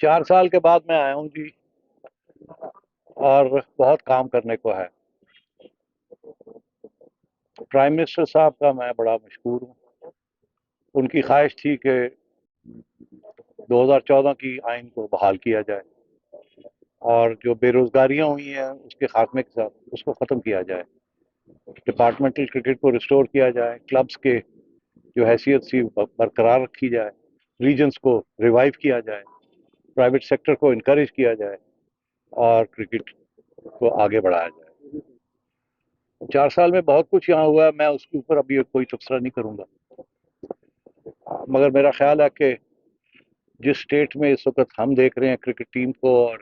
4 سال کے بعد میں آیا ہوں جی، اور بہت کام کرنے کو ہے۔ پرائم منسٹر صاحب کا میں بڑا مشکور ہوں۔ ان کی خواہش تھی کہ 2014 کی آئین کو بحال کیا جائے اور جو بے روزگاریاں ہوئی ہیں اس کے خاتمے کے ساتھ اس کو ختم کیا جائے، ڈپارٹمنٹل کرکٹ کو ریسٹور کیا جائے، کلبز کے جو حیثیت تھی برقرار رکھی جائے، ریجنز کو ریوائیو کیا جائے، پرائیویٹ سیکٹر کو انکریج کیا جائے اور کرکٹ کو آگے بڑھایا جائے۔ 4 سال میں بہت کچھ یہاں ہوا ہے، میں اس کے اوپر ابھی کوئی تبصرہ نہیں کروں گا، مگر میرا خیال ہے کہ جس اسٹیٹ میں اس وقت ہم دیکھ رہے ہیں کرکٹ ٹیم کو اور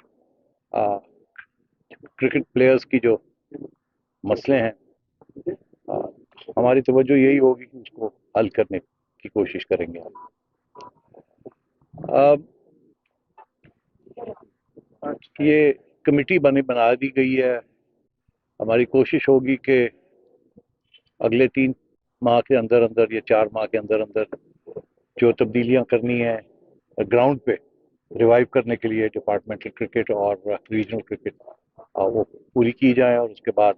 کرکٹ پلیئرز کی جو مسئلے ہیں، ہماری توجہ یہی ہوگی کہ اس کو حل کرنے کی کوشش کریں گے ہم۔ یہ کمیٹی بنا دی گئی ہے، ہماری کوشش ہوگی کہ اگلے 3 ماہ کے اندر اندر یا 4 ماہ کے اندر اندر جو تبدیلیاں کرنی ہیں گراؤنڈ پہ ریوائیو کرنے کے لیے ڈپارٹمنٹل کرکٹ اور ریجنل کرکٹ وہ پوری کی جائیں، اور اس کے بعد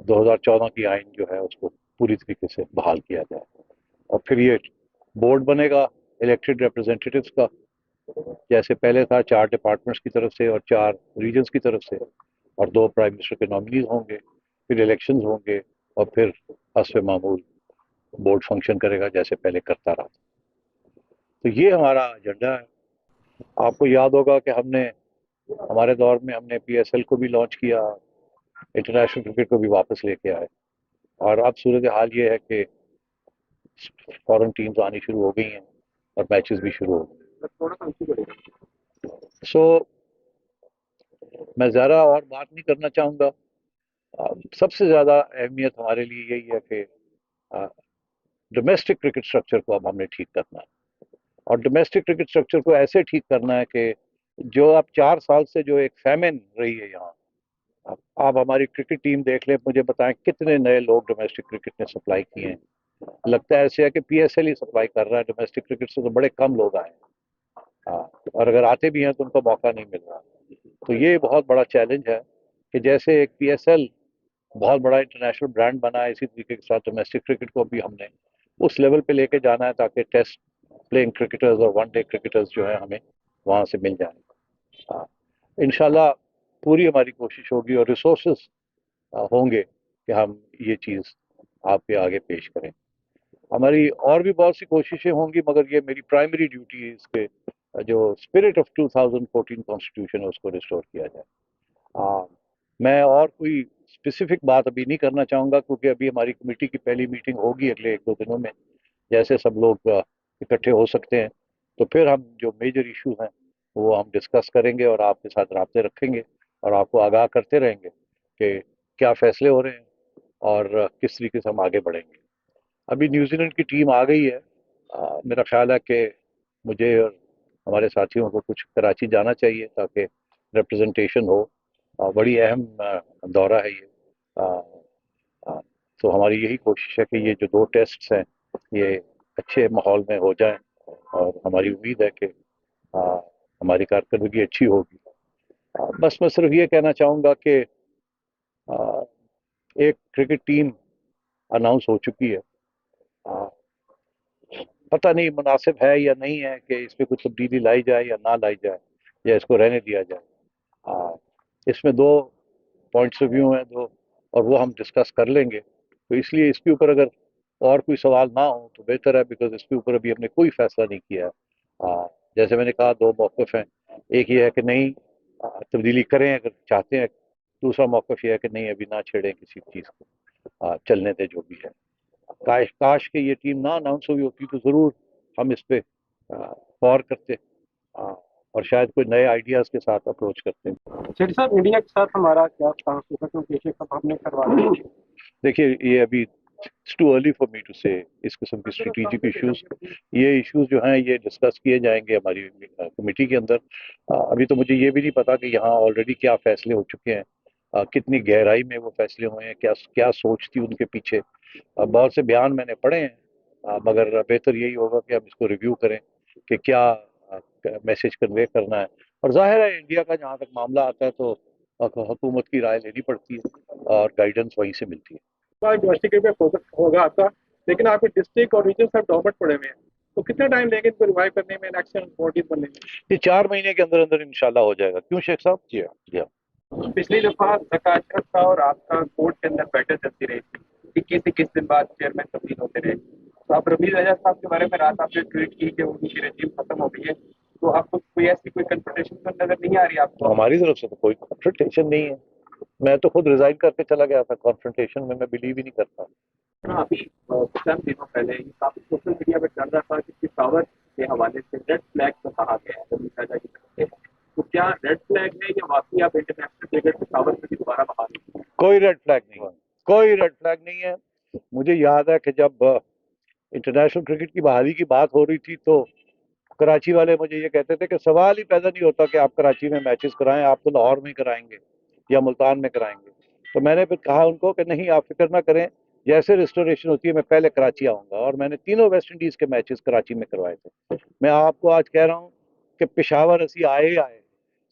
2014 کی آئین جو ہے اس کو پوری طریقے سے بحال کیا جائے، اور پھر یہ بورڈ بنے گا الیکٹڈ ریپرزینٹیٹیوز کا، جیسے پہلے تھا 4 ڈپارٹمنٹس کی طرف سے اور 4 ریجنز کی طرف سے، اور 2 پرائم منسٹر کے نامنیز ہوں گے، پھر الیکشنز ہوں گے، اور پھر حسب معمول بورڈ فنکشن کرے گا جیسے پہلے کرتا رہا۔ تو یہ ہمارا ایجنڈا ہے۔ آپ کو یاد ہوگا کہ ہمارے دور میں ہم نے پی ایس ایل کو بھی لانچ کیا، انٹرنیشنل کرکٹ کو بھی واپس لے کے آئے، اور اب صورتحال یہ ہے کہ فورن ٹیمز آنی شروع ہو گئی ہیں اور میچز بھی شروع ہو گئے۔ سو میں زیادہ اور بات نہیں کرنا چاہوں گا۔ سب سے زیادہ اہمیت ہمارے لیے یہی ہے کہ ڈومیسٹک کرکٹ سٹرکچر کو اب ہم نے ٹھیک کرنا ہے، اور ڈومیسٹک کرکٹ سٹرکچر کو ایسے ٹھیک کرنا ہے کہ جو اب 4 سال سے جو ایک فیمن رہی ہے یہاں، آپ ہماری کرکٹ ٹیم دیکھ لیں، مجھے بتائیں کتنے نئے لوگ ڈومیسٹک کرکٹ نے سپلائی کیے ہیں۔ لگتا ہے ایسے ہے کہ پی ایس ایل ہی سپلائی کر رہا ہے، ڈومیسٹک کرکٹ سے تو بڑے کم لوگ آئے ہیں، اور اگر آتے بھی ہیں تو ان کو موقع نہیں مل رہا۔ تو یہ بہت بڑا چیلنج ہے کہ جیسے ایک پی ایس ایل بہت بڑا انٹرنیشنل برانڈ بنا ہے، اسی طریقے کے ساتھ ڈومیسٹک کرکٹ کو بھی ہم نے اس لیول پہ لے کے جانا ہے تاکہ ٹیسٹ پلینگ کرکٹرز اور ون ڈے کرکٹرز جو ہیں ہمیں وہاں سے مل جائیں۔ انشاءاللہ پوری ہماری کوشش ہوگی اور ریسورسز ہوں گے کہ ہم یہ چیز آپ کے آگے پیش کریں۔ ہماری اور بھی بہت سی کوششیں ہوں گی، مگر یہ میری پرائمری ڈیوٹی ہے اس کے جو اسپرٹ آف 2014 کانسٹیٹیوشن ہے اس کو ریسٹور کیا جائے۔ میں اور کوئی اسپیسیفک بات ابھی نہیں کرنا چاہوں گا، کیونکہ ابھی ہماری کمیٹی کی پہلی میٹنگ ہوگی اگلے 1-2 دنوں میں، جیسے سب لوگ اکٹھے ہو سکتے ہیں تو پھر ہم جو میجر ایشو ہیں وہ ہم ڈسکس کریں گے اور آپ کے ساتھ رابطے رکھیں گے اور آپ کو آگاہ کرتے رہیں گے کہ کیا فیصلے ہو رہے ہیں اور کس طریقے سے ہم آگے بڑھیں گے۔ ابھی نیوزی لینڈ کی ٹیم آ گئی ہے، میرا خیال ہے کہ مجھے اور ہمارے ساتھیوں کو کچھ کراچی جانا چاہیے تاکہ ریپرزنٹیشن ہو۔ بڑی اہم دورہ ہے یہ، تو ہماری یہی کوشش ہے کہ یہ جو 2 ٹیسٹس ہیں یہ اچھے ماحول میں ہو جائیں، اور ہماری امید ہے کہ ہماری کارکردگی اچھی ہوگی۔ بس میں صرف یہ کہنا چاہوں گا کہ ایک کرکٹ ٹیم اناؤنس ہو چکی ہے، پتہ نہیں مناسب ہے یا نہیں ہے کہ اس پہ کچھ تبدیلی لائی جائے یا نہ لائی جائے یا اس کو رہنے دیا جائے۔ اس میں 2 پوائنٹس آف ویو ہیں، اور وہ ہم ڈسکس کر لیں گے، تو اس لیے اس کے اوپر اگر اور کوئی سوال نہ ہو تو بہتر ہے، بیکاز اس کے اوپر ابھی ہم نے کوئی فیصلہ نہیں کیا ہے۔ جیسے میں نے کہا 2 موقف ہیں، ایک یہ ہے کہ نہیں تبدیلی کریں اگر چاہتے ہیں، دوسرا موقف یہ ہے کہ نہیں ابھی نہ چھیڑیں کسی چیز کو، چلنے دیں جو بھی ہے۔ کاش کہ یہ ٹیم نہ اناؤنس ہوئی ہوتی تو ضرور ہم اس پہ غور کرتے اور شاید کوئی نئے آئیڈیاز کے ساتھ اپروچ کرتے ہیں۔ سیٹھی صاحب، انڈیا کے ساتھ ہمارا کیا تعلق ہوگا کیونکہ ایشیا کپ ہم نے کروا دیا؟ دیکھیے یہ ابھی it's too early for me to say, اس قسم کی اسٹریٹجک ایشوز، یہ ایشوز جو ہیں یہ ڈسکس کیے جائیں گے ہماری کمیٹی کے اندر۔ ابھی تو مجھے یہ بھی نہیں پتا کہ یہاں آلریڈی کیا فیصلے ہو چکے ہیں، کتنی گہرائی میں وہ فیصلے ہوئے ہیں، کیا سوچ تھی ان کے پیچھے۔ بہت سے بیان میں نے پڑھے ہیں، مگر بہتر یہی ہوگا کہ ہم اس کو ریویو کریں کہ کیا मैसेज कन्वे करना है। और जाहिर है इंडिया का जहाँ तक मामला आता है तो हुकूमत की राय लेनी पड़ती है और गाइडेंस वहीं से मिलती है। डोमेस्टिक क्रिकेट पे फोकस होगा आपका, लेकिन आपके डिस्ट्रिक्ट और रीजन सब डॉर्मेंट पड़े हुए हैं, तो कितना टाइम लेंगे इनको रिवाइव करने में, नेक्स्ट बॉडीज बनने में? ये 4 महीने के अंदर अंदर इंशाल्लाह हो जाएगा। क्यों शेख साहब? जी हाँ, जी हाँ। पिछली दफा जकात का और आपका कोर्ट के अंदर बैठे चलती रही थी, 21 दिन बाद चेयरमैन तब्दील होते रहे, तो आप रमीज रजा साहब के बारे में रात आपने ट्वीट की कि उनकी रजीम खत्म हो गई है, तो आपको कोई ऐसी कोई कन्फ्रंटेशन तो नजर नहीं आ रही आपको? हमारी तरफ से तो कोई कॉन्फ्रंटेशन नहीं है। मैं तो खुद रिजाइन करके चला गया था। कॉन्फ्रंटेशन में मैं बिलीव ही नहीं करता। हाँ, अभी चंद दिनों पहले ये काफी सोशल मीडिया पे चल रहा था कि पिशावर के हवाले से रेड फ्लैग को कहा गया है रमीज रजा की तरफ से, तो क्या रेड फ्लैग है या वाकई आप इंटरनेशनल क्रिकेट पिशावर में भी दोबारा बहाल हैं? कोई रेड फ्लैग नहीं है, कोई रेड फ्लैग नहीं है। मुझे याद है कि जब इंटरनेशनल क्रिकेट की बहाली की बात हो रही थी तो कराची वाले मुझे ये कहते थे कि सवाल ही पैदा नहीं होता कि आप कराची में मैचेस कराएं, आप तो लाहौर में कराएंगे या मुल्तान में कराएंगे। तो मैंने फिर कहा उनको कि नहीं, आप फिक्र ना करें, जैसे रिस्टोरेशन होती है मैं पहले कराची आऊँगा। और मैंने तीनों वेस्ट इंडीज़ के मैचेस कराची में करवाए थे। मैं आपको आज कह रहा हूँ कि पेशावर असी आए ही आए,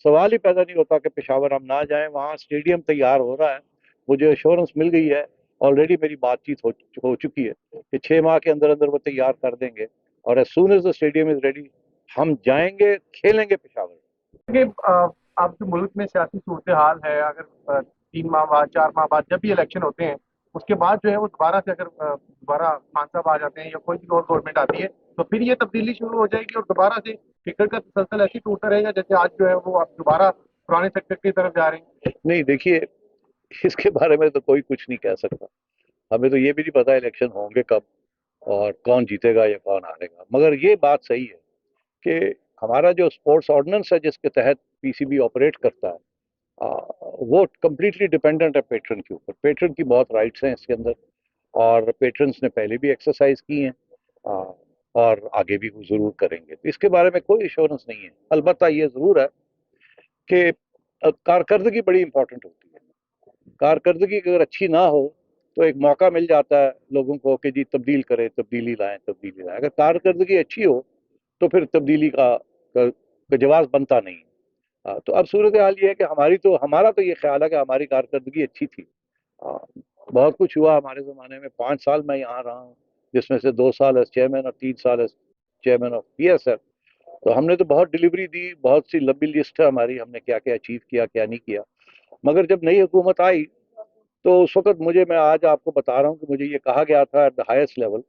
सवाल ही पैदा नहीं होता कि पेशावर हम ना जाएं। वहाँ स्टेडियम तैयार हो रहा है, मुझे एश्योरेंस मिल गई है, ऑलरेडी मेरी बातचीत हो चुकी है कि 6 माह के अंदर अंदर वो तैयार कर देंगे। और as soon as the stadium is ready हम जाएंगे, खेलेंगे पेशावर। कि अब जो मुल्क में सियासी सूरत हाल है, अगर 3 माह बाद 4 माह बाद जब भी इलेक्शन होते हैं, उसके बाद जो है वो दोबारा से अगर दोबारा खान साहब आ जाते हैं या कोई भी और गवर्नमेंट आती है, तो फिर ये तब्दीली शुरू हो जाएगी और दोबारा से क्रिकेट का तसलसल ऐसे ही टूटता रहेगा जैसे आज जो है वो आप दोबारा पुराने सेक्टर की तरफ जा रहे हैं। नहीं देखिए, इसके बारे में तो कोई कुछ नहीं कह सकता। हमें तो ये भी नहीं पता इलेक्शन होंगे कब और कौन जीतेगा या कौन हारेगा। मगर ये बात सही है कि हमारा जो स्पोर्ट्स ऑर्डिनेंस है जिसके तहत पीसीबी ऑपरेट करता है, वो कम्प्लीटली डिपेंडेंट है पेट्रन के ऊपर। पेट्रन की बहुत राइट्स हैं इसके अंदर और पेट्रन्स ने पहले भी एक्सरसाइज की हैं और आगे भी वो ज़रूर करेंगे। तो इसके बारे में कोई एश्योरेंस नहीं है। अलबत्ता ये ज़रूर है कि कारकर्दगी बड़ी इंपॉर्टेंट होती है। कारकर्दगी अगर अच्छी ना हो तो एक मौका मिल जाता है लोगों को कि जी तब्दील करें, तब्दीली लाएं। अगर कारकर्दगी अच्छी हो तो फिर तब्दीली का जवाब बनता नहीं है। तो अब सूरत हाल ये है कि हमारा तो ये ख्याल है कि हमारी कारकर्दगी अच्छी थी। बहुत कुछ हुआ हमारे ज़माने में। 5 साल मैं यहाँ रहा हूँ, जिसमें से 2 साल एज चेयरमैन और 3 साल एज चेयरमैन ऑफ PSF। तो हमने तो बहुत डिलीवरी दी, बहुत सी लंबी लिस्ट है हमारी, हमने क्या क्या अचीव किया क्या नहीं किया। मगर जब नई हुकूमत आई तो उस वक्त मैं आज आपको बता रहा हूँ कि मुझे ये कहा गया था एट द हाईएस्ट लेवल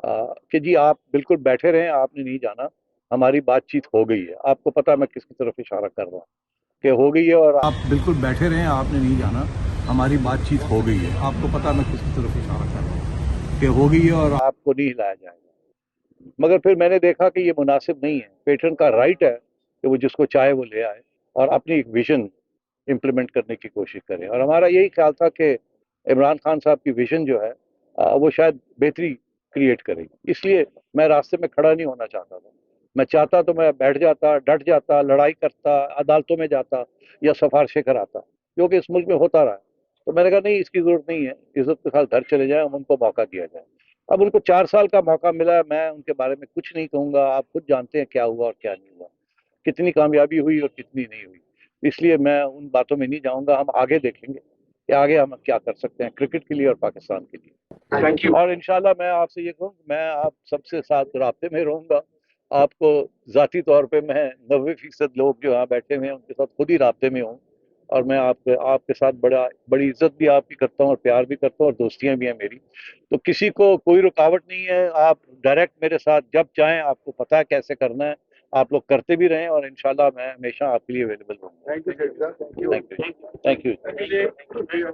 कि जी आप बिल्कुल बैठे रहें, आपने नहीं जाना, हमारी बातचीत हो गई है। आपको पता है मैं किसकी तरफ इशारा कर रहा हूँ कि हो गई है। और आप बिल्कुल बैठे रहें, आपने नहीं जाना, हमारी बातचीत हो गई है। आपको पता मैं किसकी तरफ इशारा कर रहा हूँ कि हो गई है और आपको नहीं हिलाया जाएगा। मगर फिर मैंने देखा कि ये मुनासिब नहीं है। पेट्रन का राइट है कि वो जिसको चाहे वो ले आए और अपनी एक विजन इम्प्लीमेंट करने की कोशिश करें। और हमारा यही ख्याल था कि इमरान खान साहब की विजन जो है वो शायद बेहतरी क्रिएट करेगी। इसलिए मैं रास्ते में खड़ा नहीं होना चाहता था। मैं चाहता तो मैं बैठ जाता, डट जाता, लड़ाई करता, अदालतों में जाता या सिफारिशें कराता, क्योंकि इस मुल्क में होता रहा है। तो मैंने कहा नहीं, इसकी जरूरत नहीं है, इज्जत के साथ घर चले जाए, हम उनको मौका दिया जाए। अब उनको 4 साल का मौका मिला है, मैं उनके बारे में कुछ नहीं कहूँगा। आप खुद जानते हैं क्या हुआ और क्या नहीं हुआ, कितनी कामयाबी हुई और कितनी नहीं हुई। इसलिए मैं उन बातों में नहीं जाऊँगा। हम आगे देखेंगे कि आगे हम क्या कर सकते हैं क्रिकेट के लिए और पाकिस्तान के लिए। Thank you. और इंशाल्लाह मैं आपसे ये कहूँ, मैं आप सबसे साथ राब्ते में रहूँगा। आपको ज़ाती तौर पे मैं 90% लोग जो यहाँ बैठे हुए हैं उनके साथ खुद ही राब्ते में हूँ। और मैं आपके साथ बड़ी इज्जत भी आपकी करता हूँ और प्यार भी करता हूँ और दोस्तियाँ भी हैं मेरी। तो किसी को कोई रुकावट नहीं है। आप डायरेक्ट मेरे साथ जब चाहें, आपको पता है कैसे करना है, आप लोग करते भी रहें और इंशाल्लाह मैं हमेशा आपके लिए अवेलेबल रहूँगा। Thank you. Thank you. Thank you.